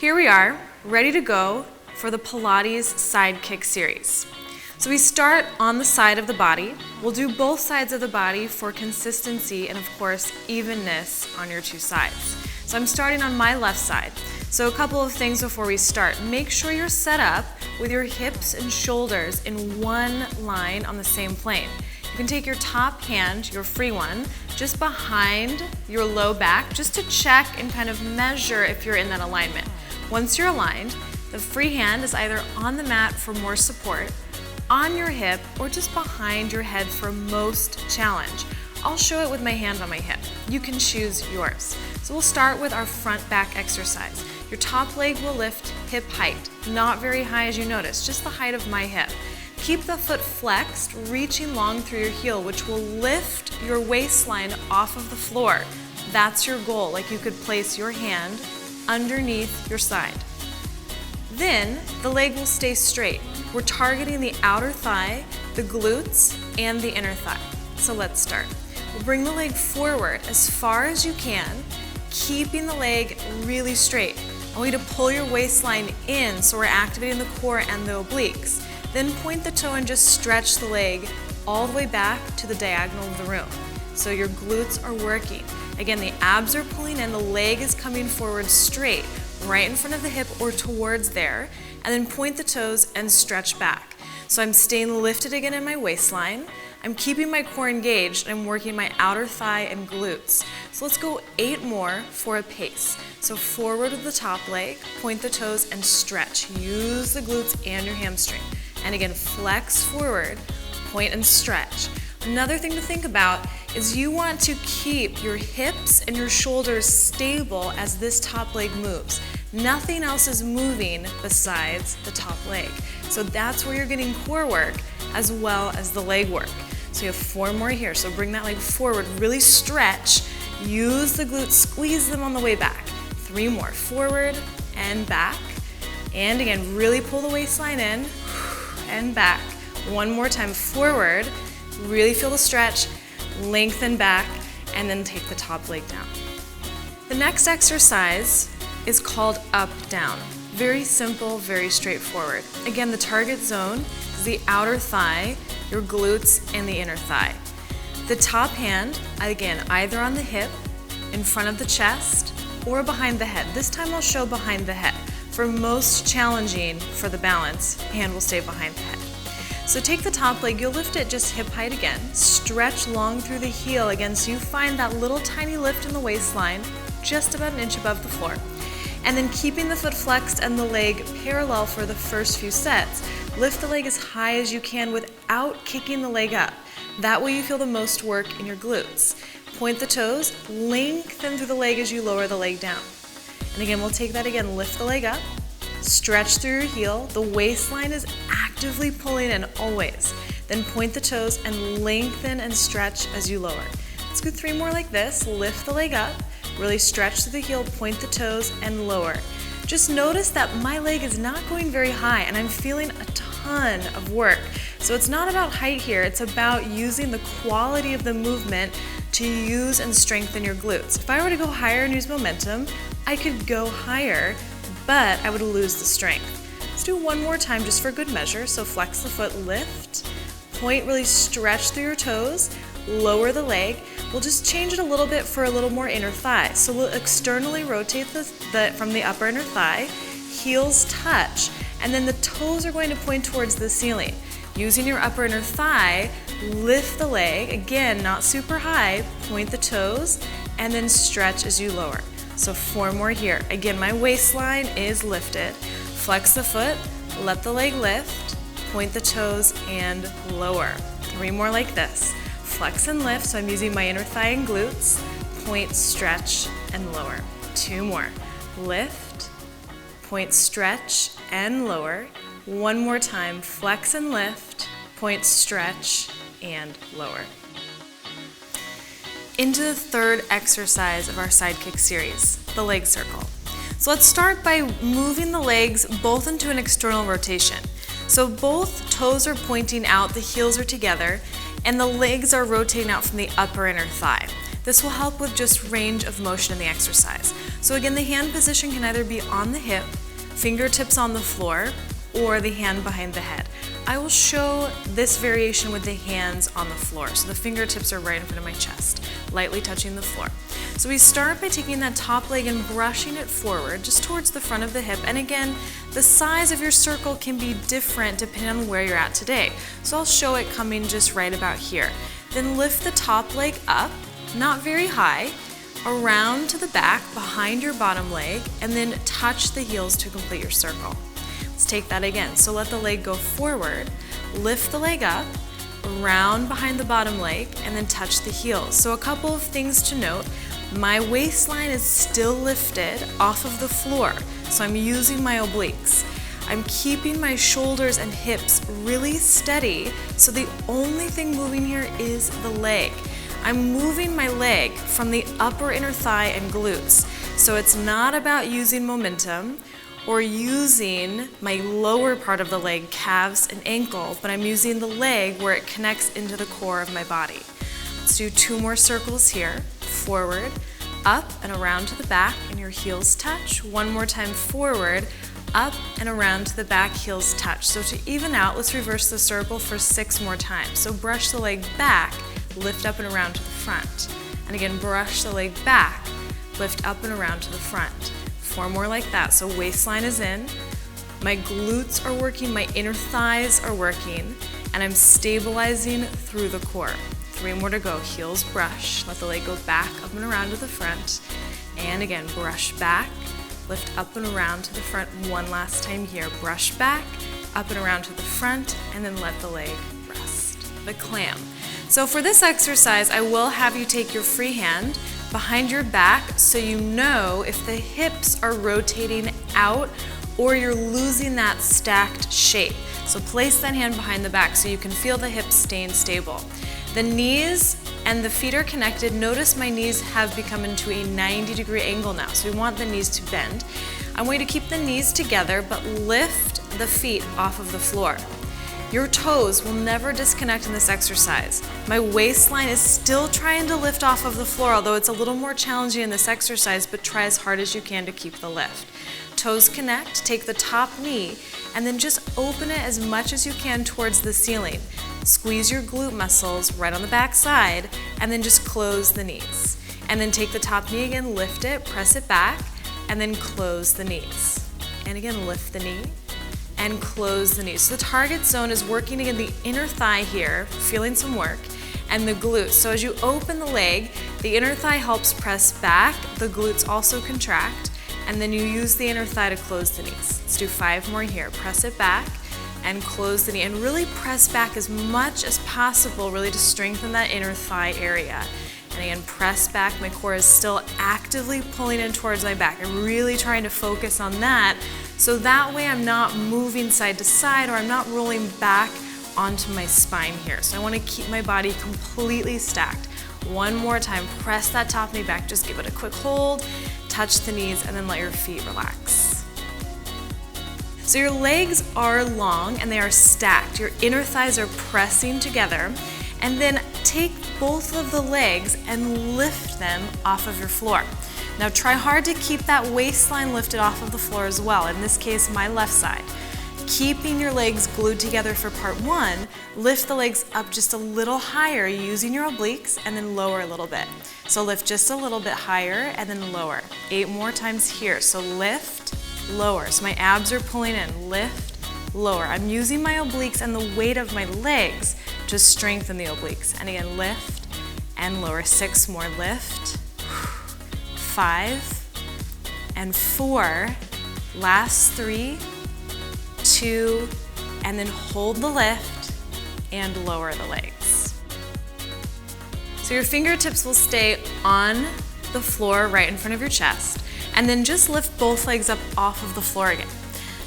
here we are, ready to go for the Pilates Sidekick series. So we start on the side of the body. We'll do both sides of the body for consistency and of course evenness on your two sides. So I'm starting on my left side. So a couple of things before we start. Make sure you're set up with your hips and shoulders in one line on the same plane. You can take your top hand, your free one, just behind your low back, just to check and kind of measure if you're in that alignment. Once you're aligned, the free hand is either on the mat for more support, on your hip, or just behind your head for most challenge. I'll show it with my hand on my hip. You can choose yours. So we'll start with our front back exercise. Your top leg will lift hip height, not very high as you notice, just the height of my hip. Keep the foot flexed, reaching long through your heel, which will lift your waistline off of the floor. That's your goal, like you could place your hand underneath your side. Then the leg will stay straight. We're targeting the outer thigh, the glutes, and the inner thigh. So let's start. We'll bring the leg forward as far as you can, keeping the leg really straight. I want you to pull your waistline in so we're activating the core and the obliques. Then point the toe and just stretch the leg all the way back to the diagonal of the room. So your glutes are working. Again, the abs are pulling in, the leg is coming forward straight, right in front of the hip or towards there, and then point the toes and stretch back. So I'm staying lifted again in my waistline. I'm keeping my core engaged and I'm working my outer thigh and glutes. So let's go 8 more for a pace. So forward with the top leg, point the toes and stretch. Use the glutes and your hamstring. And again, flex forward, point and stretch. Another thing to think about is you want to keep your hips and your shoulders stable as this top leg moves. Nothing else is moving besides the top leg. So that's where you're getting core work as well as the leg work. So you have 4 more here. So bring that leg forward, really stretch. Use the glutes, squeeze them on the way back. 3 more, forward and back. And again, really pull the waistline in and back. 1 more time, forward. Really feel the stretch, lengthen back, and then take the top leg down. The next exercise is called up down. Very simple, very straightforward. Again, the target zone is the outer thigh, your glutes, and the inner thigh. The top hand, again, either on the hip, in front of the chest, or behind the head. This time I'll show behind the head. For most challenging for the balance, hand will stay behind the head. So take the top leg, you'll lift it just hip height again. Stretch long through the heel again so you find that little tiny lift in the waistline, just about an inch above the floor. And then keeping the foot flexed and the leg parallel for the first few sets, lift the leg as high as you can without kicking the leg up. That way you feel the most work in your glutes. Point the toes, lengthen through the leg as you lower the leg down. And again, we'll take that again, lift the leg up, stretch through your heel, the waistline is actively pulling in always. Then point the toes and lengthen and stretch as you lower. Let's go 3 more like this, lift the leg up, really stretch through the heel, point the toes and lower. Just notice that my leg is not going very high and I'm feeling a ton of work. So it's not about height here, it's about using the quality of the movement to use and strengthen your glutes. If I were to go higher and use momentum, I could go higher, but I would lose the strength. Let's do 1 more time just for good measure. So flex the foot, lift, point, really stretch through your toes, lower the leg. We'll just change it a little bit for a little more inner thigh. So we'll externally rotate from the upper inner thigh, heels touch, and then the toes are going to point towards the ceiling. Using your upper inner thigh, lift the leg, again, not super high, point the toes, and then stretch as you lower. So 4 more here. Again, my waistline is lifted. Flex the foot, let the leg lift, point the toes, and lower. 3 more like this. Flex and lift, so I'm using my inner thigh and glutes, point, stretch, and lower. 2 more. Lift, point, stretch, and lower. 1 more time, flex and lift, point, stretch, and lower. Into the 3rd exercise of our Sidekick series, the leg circle. So let's start by moving the legs both into an external rotation. So both toes are pointing out, the heels are together, and the legs are rotating out from the upper inner thigh. This will help with just range of motion in the exercise. So again, the hand position can either be on the hip, fingertips on the floor, or the hand behind the head. I will show this variation with the hands on the floor. So the fingertips are right in front of my chest, lightly touching the floor. So we start by taking that top leg and brushing it forward, just towards the front of the hip. And again, the size of your circle can be different depending on where you're at today. So I'll show it coming just right about here. Then lift the top leg up, not very high, around to the back, behind your bottom leg, and then touch the heels to complete your circle. Let's take that again. So let the leg go forward, lift the leg up, around behind the bottom leg, and then touch the heels. So a couple of things to note. My waistline is still lifted off of the floor, so I'm using my obliques. I'm keeping my shoulders and hips really steady, so the only thing moving here is the leg. I'm moving my leg from the upper inner thigh and glutes, so it's not about using momentum or using my lower part of the leg, calves and ankle, but I'm using the leg where it connects into the core of my body. Let's do 2 more circles here. Forward, up and around to the back, and your heels touch. 1 more time, forward, up and around to the back, heels touch. So to even out, let's reverse the circle for 6 more times. So brush the leg back, lift up and around to the front. And again, brush the leg back, lift up and around to the front. 4 more like that. So waistline is in, my glutes are working, my inner thighs are working, and I'm stabilizing through the core. 3 more to go. Heels brush, let the leg go back, up and around to the front. And again, brush back, lift up and around to the front. 1 last time here. Brush back, up and around to the front, and then let the leg rest. The clam. So for this exercise, I will have you take your free hand behind your back so you know if the hips are rotating out or you're losing that stacked shape. So place that hand behind the back so you can feel the hips staying stable. The knees and the feet are connected. Notice my knees have become into a 90-degree angle now, so we want the knees to bend. I want you to keep the knees together, but lift the feet off of the floor. Your toes will never disconnect in this exercise. My waistline is still trying to lift off of the floor, although it's a little more challenging in this exercise, but try as hard as you can to keep the lift. Toes connect, take the top knee, and then just open it as much as you can towards the ceiling. Squeeze your glute muscles right on the back side, and then just close the knees. And then take the top knee again, lift it, press it back, and then close the knees. And again, lift the knee, and close the knees. So the target zone is working again the inner thigh here, feeling some work, and the glutes. So as you open the leg, the inner thigh helps press back, the glutes also contract, and then you use the inner thigh to close the knees. Let's do 5 more here. Press it back and close the knee, and really press back as much as possible, really to strengthen that inner thigh area. And again, press back. My core is still actively pulling in towards my back. I'm really trying to focus on that, so that way I'm not moving side to side or I'm not rolling back onto my spine here. So I want to keep my body completely stacked. 1 more time, press that top knee back, just give it a quick hold, touch the knees, and then let your feet relax. So your legs are long and they are stacked. Your inner thighs are pressing together, and then take both of the legs and lift them off of your floor. Now try hard to keep that waistline lifted off of the floor as well, in this case my left side. Keeping your legs glued together for part 1, lift the legs up just a little higher using your obliques, and then lower a little bit. So lift just a little bit higher and then lower. 8 more times here. So lift, lower. So my abs are pulling in. Lift, lower. I'm using my obliques and the weight of my legs to strengthen the obliques. And again, lift and lower. 6 more. Lift, 5 and 4. Last 3, 2, and then hold the lift and lower the legs. So your fingertips will stay on the floor right in front of your chest, and then just lift both legs up off of the floor again.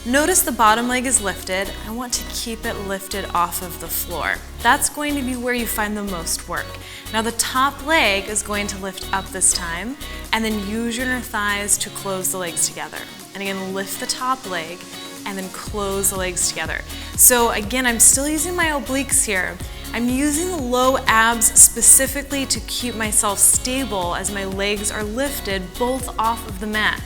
Notice the bottom leg is lifted. I want to keep it lifted off of the floor. That's going to be where you find the most work. Now the top leg is going to lift up this time, and then use your inner thighs to close the legs together. And again, lift the top leg and then close the legs together. So again, I'm still using my obliques here, I'm using the low abs specifically to keep myself stable as my legs are lifted both off of the mat.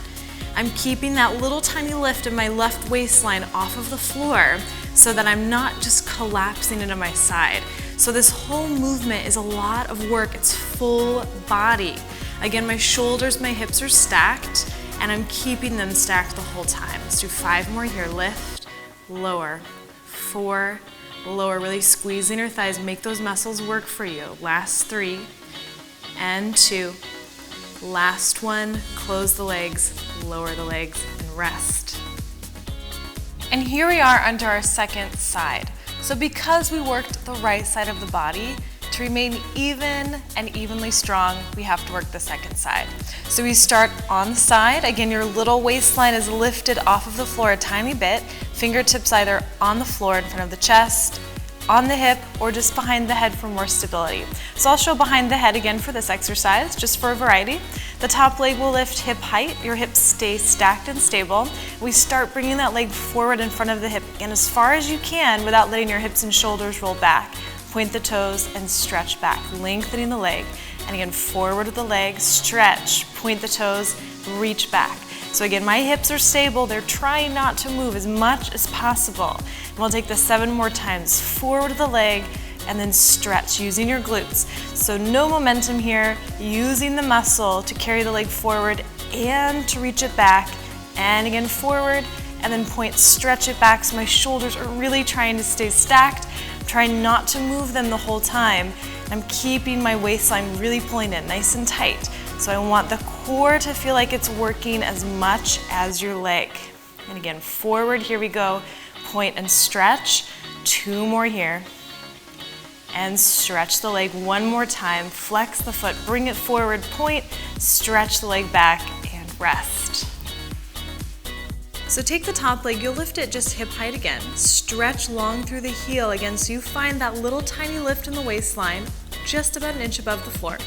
I'm keeping that little tiny lift of my left waistline off of the floor so that I'm not just collapsing into my side. So this whole movement is a lot of work. It's full body. Again, my shoulders, my hips are stacked, and I'm keeping them stacked the whole time. Let's do 5 more here. Lift, lower, 4, lower. Really squeezing your thighs. Make those muscles work for you. Last 3 and 2. Last 1. Close the legs, lower the legs, and rest. And here we are onto our second side. So because we worked the right side of the body, to remain even and evenly strong, we have to work the second side. So we start on the side. Again, your little waistline is lifted off of the floor a tiny bit. Fingertips either on the floor in front of the chest, on the hip, or just behind the head for more stability. So I'll show behind the head again for this exercise, just for a variety. The top leg will lift hip height. Your hips stay stacked and stable. We start bringing that leg forward in front of the hip, again, as far as you can without letting your hips and shoulders roll back. Point the toes and stretch back, lengthening the leg. And again, forward with the leg, stretch, point the toes, reach back. So again, my hips are stable. They're trying not to move as much as possible. And we'll take this 7 more times. Forward with the leg, and then stretch using your glutes. So no momentum here, using the muscle to carry the leg forward and to reach it back. And again, forward, and then point, stretch it back. So my shoulders are really trying to stay stacked. I'm trying not to move them the whole time. I'm keeping my waistline really pulling in, nice and tight. So I want the core to feel like it's working as much as your leg. And again, forward, here we go. Point and stretch. 2 more here. And stretch the leg 1 more time. Flex the foot, bring it forward, point, stretch the leg back, and rest. So take the top leg, you'll lift it just hip height again. Stretch long through the heel again so you find that little tiny lift in the waistline, just about an inch above the floor.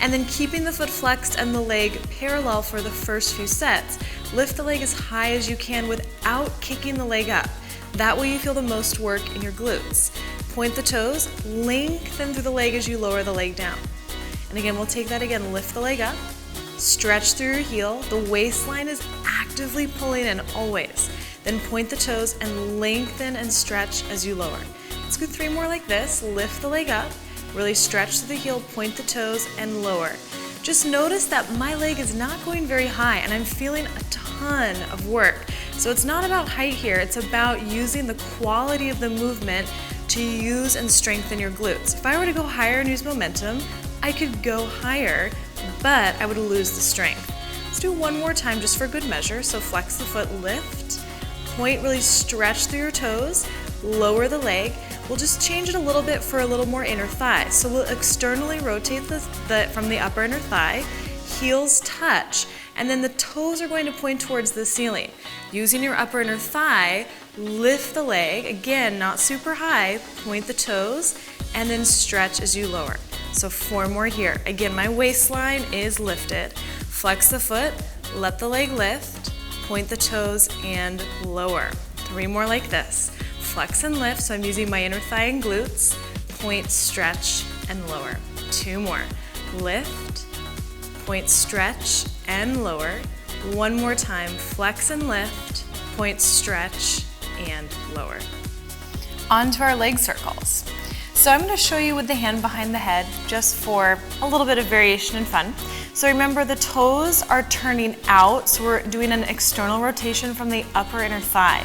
And then keeping the foot flexed and the leg parallel for the first few sets. Lift the leg as high as you can without kicking the leg up. That way you feel the most work in your glutes. Point the toes, lengthen through the leg as you lower the leg down. And again, we'll take that again, lift the leg up, stretch through your heel. The waistline is actively pulling in always. Then point the toes and lengthen and stretch as you lower. Let's do 3 more like this. Lift the leg up, really stretch through the heel, point the toes, and lower. Just notice that my leg is not going very high and I'm feeling a ton of work. So it's not about height here, it's about using the quality of the movement to use and strengthen your glutes. If I were to go higher and use momentum, I could go higher, but I would lose the strength. Let's do 1 more time just for good measure. So flex the foot, lift, point, really stretch through your toes, lower the leg. We'll just change it a little bit for a little more inner thigh. So we'll externally rotate from the upper inner thigh, heels touch, and then the toes are going to point towards the ceiling. Using your upper inner thigh, lift the leg, again, not super high, point the toes, and then stretch as you lower. So 4 more here. Again, my waistline is lifted. Flex the foot, let the leg lift, point the toes, and lower. 3 more like this. Flex and lift, so I'm using my inner thigh and glutes, point, stretch, and lower. 2 more. Lift, point, stretch, and lower. 1 more time. Flex and lift, point, stretch, and lower. On to our leg circles. So I'm going to show you with the hand behind the head just for a little bit of variation and fun. So remember, the toes are turning out, so we're doing an external rotation from the upper inner thigh.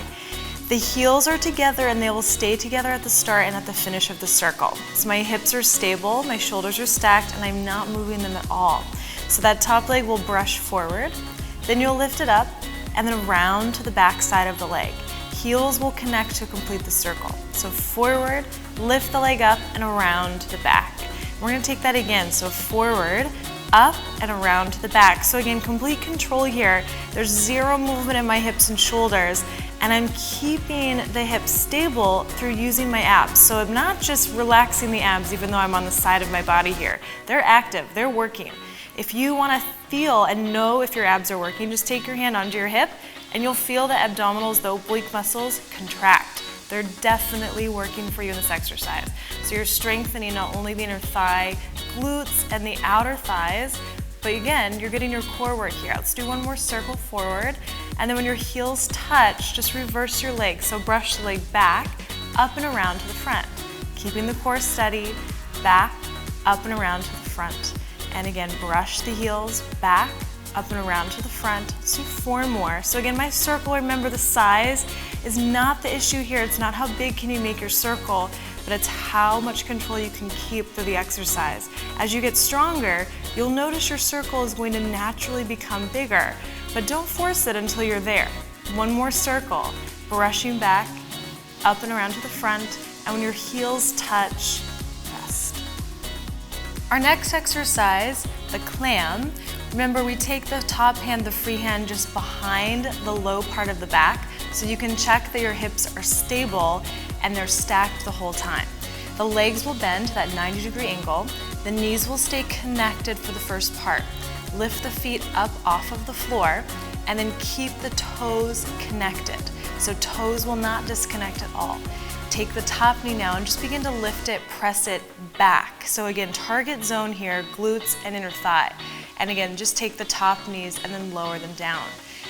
The heels are together and they will stay together at the start and at the finish of the circle. So my hips are stable, my shoulders are stacked, and I'm not moving them at all. So that top leg will brush forward, then you'll lift it up and then round to the back side of the leg. Heels will connect to complete the circle. So forward, lift the leg up and around to the back. We're going to take that again. So forward, up and around to the back. So again, complete control here. There's 0 movement in my hips and shoulders, and I'm keeping the hips stable through using my abs. So I'm not just relaxing the abs even though I'm on the side of my body here. They're active, they're working. If you want to feel and know if your abs are working, just take your hand onto your hip and you'll feel the abdominals, the oblique muscles, contract. they're definitely working for you in this exercise. So you're strengthening not only the inner thigh, glutes, and the outer thighs, but again, you're getting your core work here. Let's do one more circle forward, and then when your heels touch, just reverse your legs. So brush the leg back, up and around to the front. Keeping the core steady, back, up and around to the front. And again, brush the heels back, up and around to the front. Let's do 4 more. So again, my circle, remember the size is not the issue here. It's not how big can you make your circle, but it's how much control you can keep through the exercise. As you get stronger, you'll notice your circle is going to naturally become bigger, but don't force it until you're there. One more circle, brushing back, up and around to the front, and when your heels touch, rest. Our next exercise, the clam, remember we take the top hand, the free hand, just behind the low part of the back, so you can check that your hips are stable and they're stacked the whole time. The legs will bend to that 90-degree angle. The knees will stay connected for the first part. Lift the feet up off of the floor and then keep the toes connected. So toes will not disconnect at all. Take the top knee now and just begin to lift it, press it back. So again, target zone here, glutes and inner thigh. And again, just take the top knees and then lower them down.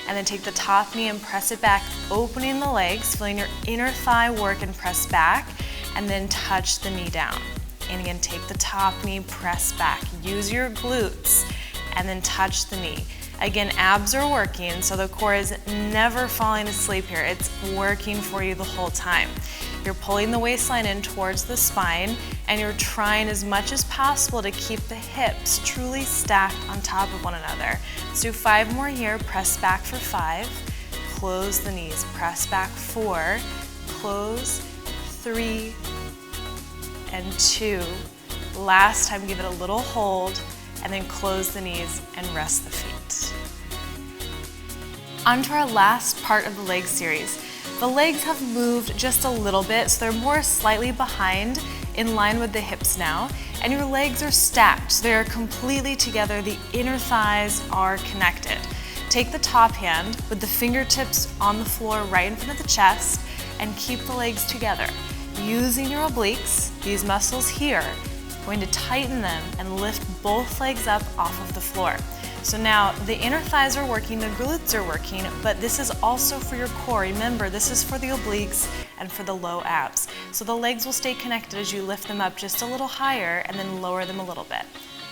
And then take the top knee and press it back, opening the legs, feeling your inner thigh work and press back, and then touch the knee down. And again, take the top knee, press back. Use your glutes, and then touch the knee. Again, abs are working, so the core is never falling asleep here. It's working for you the whole time. You're pulling the waistline in towards the spine, and you're trying as much as possible to keep the hips truly stacked on top of one another. Let's do 5 more here. Press back for 5. Close the knees. Press back 4. Close. 3 and 2. Last time, give it a little hold, and then close the knees and rest the feet. On to our last part of the leg series. The legs have moved just a little bit, so they're more slightly behind, in line with the hips now, and your legs are stacked, so they are completely together. The inner thighs are connected. Take the top hand with the fingertips on the floor right in front of the chest and keep the legs together. Using your obliques, these muscles here, going to tighten them and lift both legs up off of the floor. So now the inner thighs are working, the glutes are working, but this is also for your core. Remember, this is for the obliques and for the low abs. So the legs will stay connected as you lift them up just a little higher and then lower them a little bit.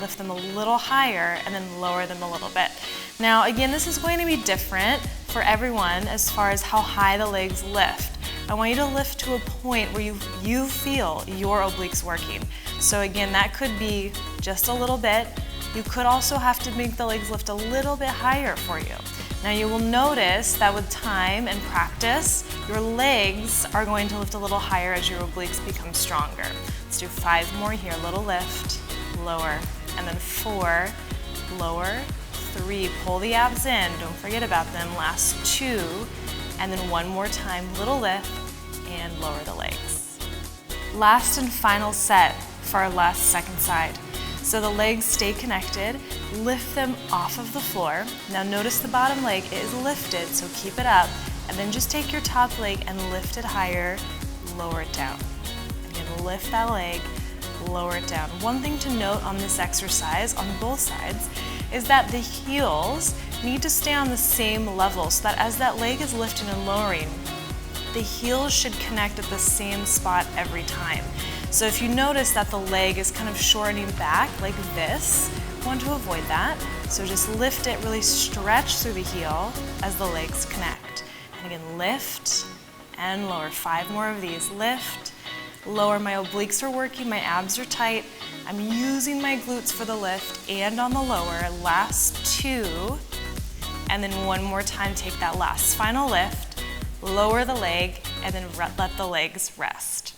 Lift them a little higher and then lower them a little bit. Now again, this is going to be different for everyone as far as how high the legs lift. I want you to lift to a point where you feel your obliques working. So again, that could be just a little bit. You could also have to make the legs lift a little bit higher for you. Now you will notice that with time and practice, your legs are going to lift a little higher as your obliques become stronger. Let's do 5 more here. Little lift, lower, and then 4, lower, 3, pull the abs in, don't forget about them. Last 2, and then 1 more time, little lift, and lower the legs. Last and final set for our last second side. So the legs stay connected, lift them off of the floor. Now notice the bottom leg is lifted, so keep it up, and then just take your top leg and lift it higher, lower it down. Again, lift that leg, lower it down. One thing to note on this exercise, on both sides, is that the heels need to stay on the same level so that as that leg is lifting and lowering, the heels should connect at the same spot every time. So if you notice that the leg is kind of shortening back like this, I want to avoid that. So just lift it, really stretch through the heel as the legs connect. And again, lift and lower. 5 more of these. Lift, lower. My obliques are working, my abs are tight. I'm using my glutes for the lift and on the lower. Last 2, and then 1 more time, take that last final lift, lower the leg, and then let the legs rest.